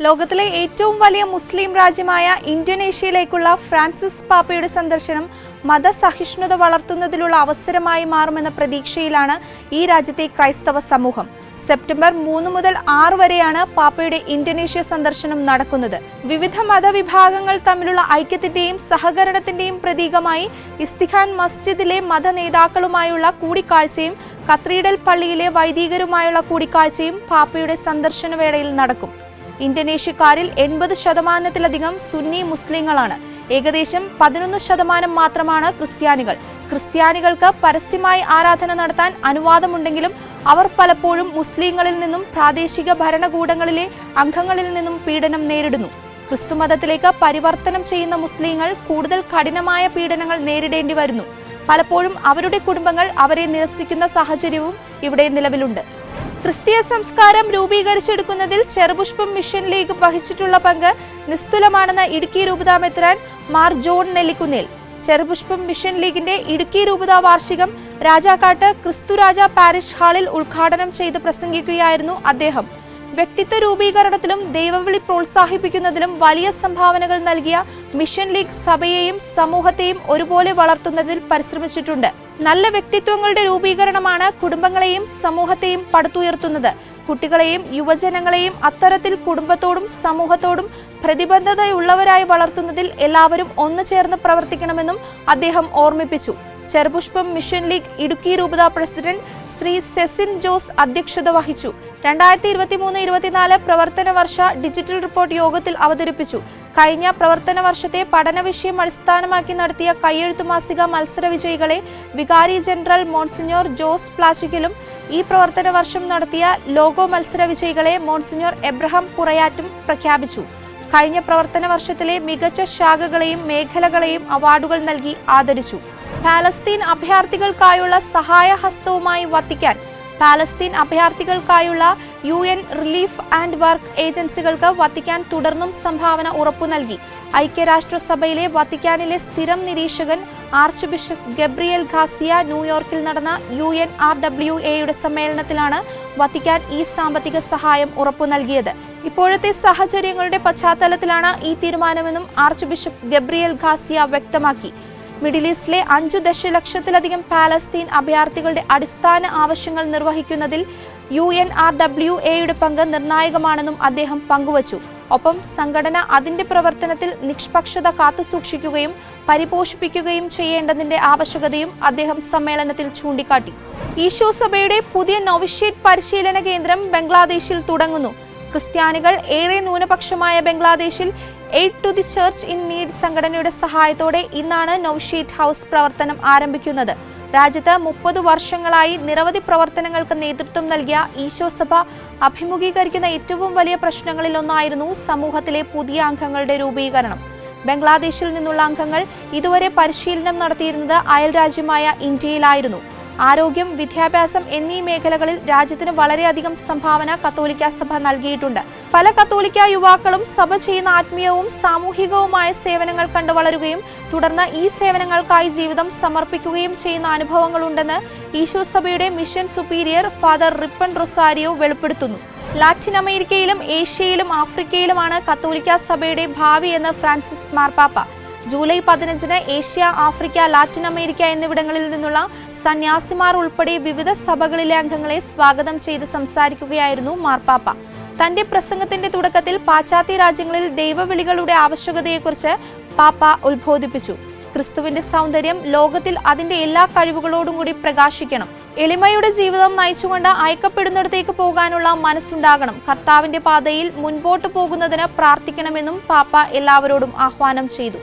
ലോകത്തിലെ ഏറ്റവും വലിയ മുസ്ലിം രാജ്യമായ ഇന്തോനേഷ്യയിലേക്കുള്ള ഫ്രാൻസിസ് പാപ്പയുടെ സന്ദർശനം മതസഹിഷ്ണുത വളർത്തുന്നതിലുള്ള അവസരമായി മാറുമെന്ന പ്രതീക്ഷയിലാണ് ഈ രാജ്യത്തെ ക്രൈസ്തവ സമൂഹം. സെപ്റ്റംബർ 3 മുതൽ 6 വരെയാണ് പാപ്പയുടെ ഇന്തോനേഷ്യ സന്ദർശനം നടക്കുന്നത്. വിവിധ മതവിഭാഗങ്ങൾ തമ്മിലുള്ള ഐക്യത്തിന്റെയും സഹകരണത്തിന്റെയും പ്രതീകമായി ഇസ്തിഖാൻ മസ്ജിദിലെ മത നേതാക്കളുമായുള്ള കൂടിക്കാഴ്ചയും കത്തീഡ്രൽ പള്ളിയിലെ വൈദികരുമായുള്ള കൂടിക്കാഴ്ചയും പാപ്പയുടെ സന്ദർശന വേളയിൽ നടക്കും. ഇന്തോനേഷ്യക്കാരിൽ 80% സുന്നി മുസ്ലിങ്ങളാണ്. ഏകദേശം 11% മാത്രമാണ് ക്രിസ്ത്യാനികൾ. ക്രിസ്ത്യാനികൾക്ക് പരസ്യമായി ആരാധന നടത്താൻ അനുവാദമുണ്ടെങ്കിലും അവർ പലപ്പോഴും മുസ്ലിങ്ങളിൽ നിന്നും പ്രാദേശിക ഭരണകൂടങ്ങളിലെ അംഗങ്ങളിൽ നിന്നും പീഡനം നേരിടുന്നു. ക്രിസ്തുമതത്തിലേക്ക് പരിവർത്തനം ചെയ്യുന്ന മുസ്ലിങ്ങൾ കൂടുതൽ കഠിനമായ പീഡനങ്ങൾ നേരിടേണ്ടി വരുന്നു. പലപ്പോഴും അവരുടെ കുടുംബങ്ങൾ അവരെ നിരസിക്കുന്ന സാഹചര്യവും ഇവിടെ നിലവിലുണ്ട്. ക്രിസ്തീയ സംസ്കാരം രൂപീകരിച്ചെടുക്കുന്നതിൽ ചെറുപുഷ്പം മിഷൻ ലീഗ് വഹിച്ചിട്ടുള്ള പങ്ക് നിസ്തുലമാണെന്ന് ഇടുക്കി രൂപതാ മെത്രാൻ മാർ ജോൺ നെല്ലിക്കുന്നേൽ. ചെറുപുഷ്പം മിഷൻ ലീഗിന്റെ ഇടുക്കി രൂപതാ വാർഷികം രാജാക്കാട്ട് ക്രിസ്തുരാജ പാരിഷ് ഹാളിൽ ഉദ്ഘാടനം ചെയ്ത് പ്രസംഗിക്കുകയായിരുന്നു അദ്ദേഹം. വ്യക്തിത്വ രൂപീകരണത്തിലും ദൈവവിളി പ്രോത്സാഹിപ്പിക്കുന്നതിലും വലിയ സംഭാവനകൾ നൽകിയ മിഷൻ ലീഗ് സഭയെയും സമൂഹത്തെയും ഒരുപോലെ വളർത്തുന്നതിൽ പരിശ്രമിച്ചിട്ടുണ്ട്. നല്ല വ്യക്തിത്വങ്ങളുടെ രൂപീകരണമാണ് കുടുംബങ്ങളെയും സമൂഹത്തെയും പടുത്തുയർത്തുന്നത്. കുട്ടികളെയും യുവജനങ്ങളെയും അത്തരത്തിൽ കുടുംബത്തോടും സമൂഹത്തോടും പ്രതിബദ്ധതയുള്ളവരായി വളർത്തുന്നതിൽ എല്ലാവരും ഒന്നുചേർന്ന് പ്രവർത്തിക്കണമെന്നും അദ്ദേഹം ഓർമ്മിപ്പിച്ചു. ചെറുപുഷ്പം മിഷൻ ലീഗ് ഇടുക്കി രൂപതാ പ്രസിഡന്റ് ശ്രീ സെസിൻ ജോസ് അധ്യക്ഷത വഹിച്ചു. 2023-24 പ്രവർത്തന വർഷ ഡിജിറ്റൽ റിപ്പോർട്ട് യോഗത്തിൽ അവതരിപ്പിച്ചു. കഴിഞ്ഞ പ്രവർത്തന വർഷത്തെ പഠന വിഷയം അടിസ്ഥാനമാക്കി നടത്തിയ കയ്യെഴുത്തു മാസിക മത്സര വിജയികളെ വികാരി ജനറൽ മോൺസിഞ്ഞോർ ജോസ് പ്ലാച്ചിക്കലും ഈ പ്രവർത്തന വർഷം നടത്തിയ ലോഗോ മത്സര വിജയികളെ മോൺസിഞ്ഞോർ എബ്രഹാം പുറയാറ്റും പ്രഖ്യാപിച്ചു. കഴിഞ്ഞ പ്രവർത്തന വർഷത്തിലെ മികച്ച ശാഖകളെയും മേഖലകളെയും അവാർഡുകൾ നൽകി ആദരിച്ചു. പാലസ്തീൻ അഭയാർത്ഥികൾക്കായുള്ള സഹായഹസ്തവുമായി വത്തിക്കാൻ. പാലസ്തീൻ അഭയാർത്ഥികൾക്കായുള്ള UN റിലീഫ് ആൻഡ് വർക്ക് ഏജൻസികൾക്ക് വത്തിക്കാൻ തുടർന്നും സംഭാവന ഉറപ്പു നൽകി. ഐക്യരാഷ്ട്രസഭയിലെ വത്തിക്കാനിലെ സ്ഥിരം നിരീക്ഷകൻ ആർച്ച് ബിഷപ്പ് ഗബ്രിയേൽ ഗാർസിയ ന്യൂയോർക്കിൽ നടന്ന UNRWAയുടെ സമ്മേളനത്തിലാണ് വത്തിക്കാൻ ഈ സാമ്പത്തിക സഹായം ഉറപ്പു നൽകിയത്. ഇപ്പോഴത്തെ സാഹചര്യങ്ങളുടെ പശ്ചാത്തലത്തിലാണ് ഈ തീരുമാനമെന്നും ആർച്ച് ബിഷപ്പ് ഗബ്രിയേൽ ഗാർസിയ വ്യക്തമാക്കി. മിഡിൽ ഈസ്റ്റിലെ 5 ദശലക്ഷത്തിലധികം പാലസ്തീൻ അഭയാർത്ഥികളുടെ അടിസ്ഥാന ആവശ്യങ്ങൾ നിർവഹിക്കുന്നതിൽ UNRWAയുടെ പങ്ക് നിർണായകമാണെന്നും അദ്ദേഹം പങ്കുവച്ചു. ഒപ്പം സംഘടന അതിന്റെ പ്രവർത്തനത്തിൽ നിഷ്പക്ഷത കാത്തുസൂക്ഷിക്കുകയും പരിപോഷിപ്പിക്കുകയും ചെയ്യേണ്ടതിന്റെ ആവശ്യകതയും അദ്ദേഹം സമ്മേളനത്തിൽ ചൂണ്ടിക്കാട്ടി. ഈശോ സഭയുടെ പുതിയ നോവിഷ്യേറ്റ് പരിശീലന കേന്ദ്രം ബംഗ്ലാദേശിൽ തുടങ്ങുന്നു. ക്രിസ്ത്യാനികൾ ഏറെ ന്യൂനപക്ഷമായ ബംഗ്ലാദേശിൽ Aid to the Church in Need സംഘടനയുടെ സഹായത്തോടെ ഇന്നാണ് നോവിഷ്യേറ്റ് ഹൗസ് പ്രവർത്തനം ആരംഭിക്കുന്നത്. രാജ്യത്ത് 30 വർഷങ്ങളായി നിരവധി പ്രവർത്തനങ്ങൾക്ക് നേതൃത്വം നൽകിയ ഈശോ സഭ അഭിമുഖീകരിക്കുന്ന ഏറ്റവും വലിയ പ്രശ്നങ്ങളിലൊന്നായിരുന്നു സമൂഹത്തിലെ പുതിയ അംഗങ്ങളുടെ രൂപീകരണം. ബംഗ്ലാദേശിൽ നിന്നുള്ള അംഗങ്ങൾ ഇതുവരെ പരിശീലനം നടത്തിയിരുന്നത് അയൽരാജ്യമായ ഇന്ത്യയിലായിരുന്നു. ആരോഗ്യം, വിദ്യാഭ്യാസം എന്നീ മേഖലകളിൽ രാജ്യത്തിന് വളരെയധികം സംഭാവന കത്തോലിക്ക സഭ നൽകിയിട്ടുണ്ട്. പല കത്തോലിക്ക യുവാക്കളും സഭ ചെയ്യുന്ന ആത്മീയവും സാമൂഹികവുമായ സേവനങ്ങൾ കണ്ടു വളരുകയും തുടർന്ന് ഈ സേവനങ്ങൾക്കായി ജീവിതം സമർപ്പിക്കുകയും ചെയ്യുന്ന അനുഭവങ്ങളുണ്ടെന്ന് ഈശോ സഭയുടെ mission superior father Ripon Rozario വെളിപ്പെടുത്തുന്നു. ലാറ്റിൻ അമേരിക്കയിലും ഏഷ്യയിലും ആഫ്രിക്കയിലുമാണ് കത്തോലിക്ക സഭയുടെ ഭാവി എന്ന് ഫ്രാൻസിസ് മാർപ്പാപ്പ. ജൂലൈ 15-ന് ഏഷ്യ, ആഫ്രിക്ക, ലാറ്റിൻ അമേരിക്ക എന്നിവിടങ്ങളിൽ നിന്നുള്ള സന്യാസിമാർ ഉൾപ്പെടെ വിവിധ സഭകളിലെ അംഗങ്ങളെ സ്വാഗതം ചെയ്ത് സംസാരിക്കുകയായിരുന്നു മാർപ്പാപ്പ. തന്റെ പ്രസംഗത്തിന്റെ തുടക്കത്തിൽ പാശ്ചാത്യ രാജ്യങ്ങളിൽ ദൈവവിളികളുടെ ആവശ്യകതയെക്കുറിച്ച് പാപ്പ ഉത്ബോധിപ്പിച്ചു. ക്രിസ്തുവിന്റെ സൗന്ദര്യം ലോകത്തിൽ അതിന്റെ എല്ലാ കഴിവുകളോടും കൂടി പ്രകാശിക്കണം. എളിമയുടെ ജീവിതം നയിച്ചുകൊണ്ട് അയക്കപ്പെടുന്നിടത്തേക്ക് പോകാനുള്ള മനസ്സുണ്ടാകണം. കർത്താവിന്റെ പാതയിൽ മുൻപോട്ട് പോകുന്നതിന് പ്രാർത്ഥിക്കണമെന്നും പാപ്പ എല്ലാവരോടും ആഹ്വാനം ചെയ്തു.